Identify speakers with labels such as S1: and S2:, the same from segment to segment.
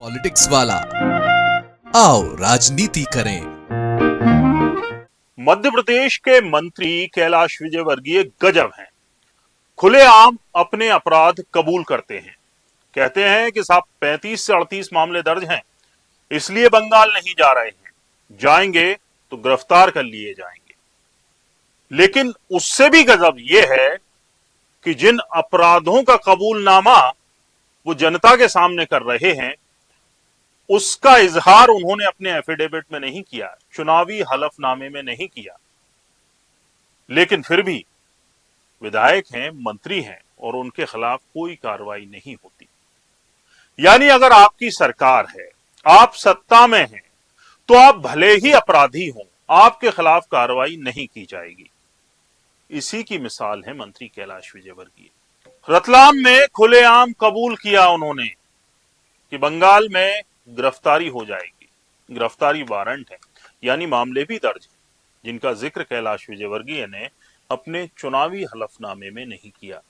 S1: Politics वाला आओ राजनीति करें।
S2: मध्य प्रदेश के मंत्री कैलाश विजयवर्गीय गजब हैं। खुलेआम अपने अपराध कबूल करते हैं। कहते हैं कि साहब 35 से 38 मामले दर्ज हैं, इसलिए बंगाल नहीं जा रहे हैं, जाएंगे तो गिरफ्तार कर लिए जाएंगे। लेकिन उससे भी गजब यह है कि जिन अपराधों का कबूलनामा वो जनता के सामने कर रहे हैं, उसका इजहार उन्होंने अपने एफिडेविट में नहीं किया, चुनावी हलफनामे में नहीं किया। लेकिन फिर भी विधायक हैं, मंत्री हैं और उनके खिलाफ कोई कार्रवाई नहीं होती। यानी अगर आपकी सरकार है, आप सत्ता में हैं, तो आप भले ही अपराधी हों, आपके खिलाफ कार्रवाई नहीं की जाएगी। इसी की मिसाल है मंत्री कैलाश विजयवर्गीय। रतलाम में खुलेआम कबूल किया उन्होंने कि बंगाल में गिरफ्तारी हो जाएगी। गिरफ्तारी वारंट है, यानी मामले भी दर्ज हैं, जिनका जिक्र कैलाश विजयवर्गीय ने अपने चुनावी हलफनामे में नहीं किया।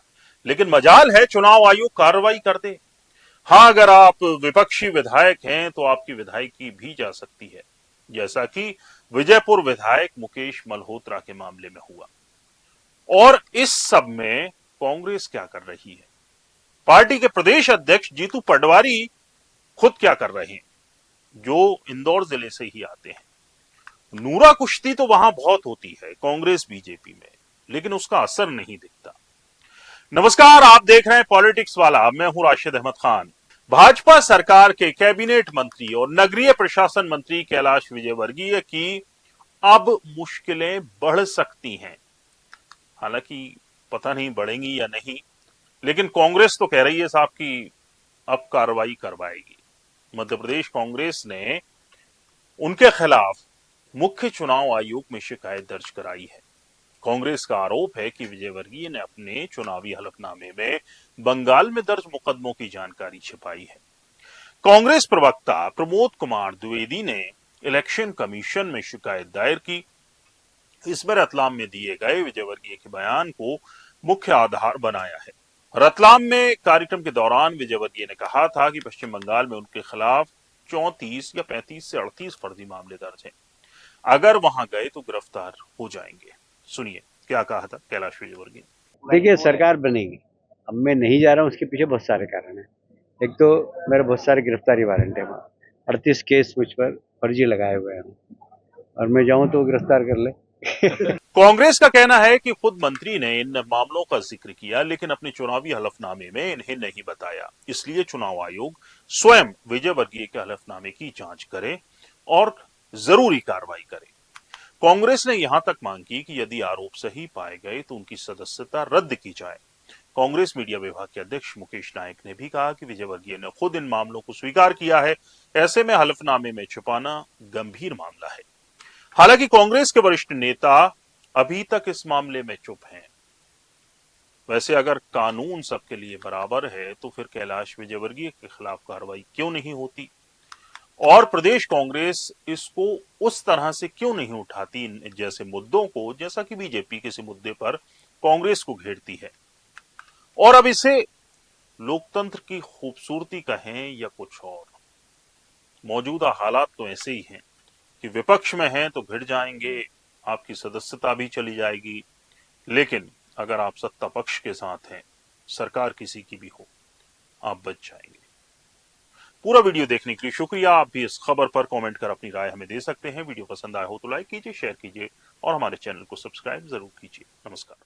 S2: लेकिन मजाल है चुनाव आयोग कार्रवाई कर दे। हाँ, अगर आप विपक्षी विधायक हैं तो आपकी विधायकी भी जा सकती है, जैसा कि विजयपुर विधायक मुकेश मल्होत्रा के मामले में हुआ। और इस सब में कांग्रेस क्या कर रही है? पार्टी के प्रदेश अध्यक्ष जीतू पटवारी खुद क्या कर रहे हैं, जो इंदौर जिले से ही आते हैं। नूरा कुश्ती तो वहां बहुत होती है कांग्रेस बीजेपी में, लेकिन उसका असर नहीं दिखता। नमस्कार, आप देख रहे हैं पॉलिटिक्स वाला। मैं हूं राशिद अहमद खान। भाजपा सरकार के कैबिनेट मंत्री और नगरीय प्रशासन मंत्री कैलाश विजयवर्गीय की अब मुश्किलें बढ़ सकती हैं। हालांकि पता नहीं बढ़ेंगी या नहीं, लेकिन कांग्रेस तो कह रही है साहब कि अब कार्रवाई करवाएगी। मध्य प्रदेश कांग्रेस ने उनके खिलाफ मुख्य चुनाव आयोग में शिकायत दर्ज कराई है। कांग्रेस का आरोप है कि विजयवर्गीय ने अपने चुनावी हलफनामे में बंगाल में दर्ज मुकदमों की जानकारी छिपाई है। कांग्रेस प्रवक्ता प्रमोद कुमार द्विवेदी ने इलेक्शन कमीशन में शिकायत दायर की। इसमें रतलाम में दिए गए विजयवर्गीय के बयान को मुख्य आधार बनाया है। रतलाम में कार्यक्रम के दौरान विजयवर्गीय ने कहा था कि पश्चिम बंगाल में उनके खिलाफ 34 या 35 से 38 फर्जी मामले दर्ज हैं। अगर वहां गए तो गिरफ्तार हो जाएंगे। सुनिए क्या कहा था कैलाश विजयवर्गीय।
S3: देखिए, सरकार बनेगी। अब मैं नहीं जा रहा हूँ, उसके पीछे बहुत सारे कारण हैं। एक तो मेरे बहुत सारे गिरफ्तारी वारंट है, वहाँ 38 केस मुझ पर फर्जी लगाए हुए हैं और मैं जाऊं तो गिरफ्तार कर ले।
S2: कांग्रेस का कहना है कि खुद मंत्री ने इन मामलों का जिक्र किया, लेकिन अपने चुनावी हलफनामे में इन्हें नहीं बताया। इसलिए चुनाव आयोग स्वयं विजयवर्गीय के हलफनामे की जांच करे और जरूरी कार्रवाई करे। कांग्रेस ने यहां तक मांग की कि यदि आरोप सही पाए गए तो उनकी सदस्यता रद्द की जाए। कांग्रेस मीडिया विभाग के अध्यक्ष मुकेश नायक ने भी कहा कि विजयवर्गीय ने खुद इन मामलों को स्वीकार किया है, ऐसे में हलफनामे में छुपाना गंभीर मामला है। हालांकि कांग्रेस के वरिष्ठ नेता अभी तक इस मामले में चुप हैं। वैसे अगर कानून सबके लिए बराबर है तो फिर कैलाश विजयवर्गीय के खिलाफ कार्रवाई क्यों नहीं होती, और प्रदेश कांग्रेस इसको उस तरह से क्यों नहीं उठाती जैसे मुद्दों को, जैसा कि बीजेपी किसी मुद्दे पर कांग्रेस को घेरती है। और अब इसे लोकतंत्र की खूबसूरती कहें या कुछ और, मौजूदा हालात तो ऐसे ही हैं कि विपक्ष में हैं तो भिड़ जाएंगे, आपकी सदस्यता भी चली जाएगी। लेकिन अगर आप सत्ता पक्ष के साथ हैं, सरकार किसी की भी हो, आप बच जाएंगे। पूरा वीडियो देखने के लिए शुक्रिया। आप भी इस खबर पर कमेंट कर अपनी राय हमें दे सकते हैं। वीडियो पसंद आया हो तो लाइक कीजिए, शेयर कीजिए और हमारे चैनल को सब्सक्राइब जरूर कीजिए। नमस्कार।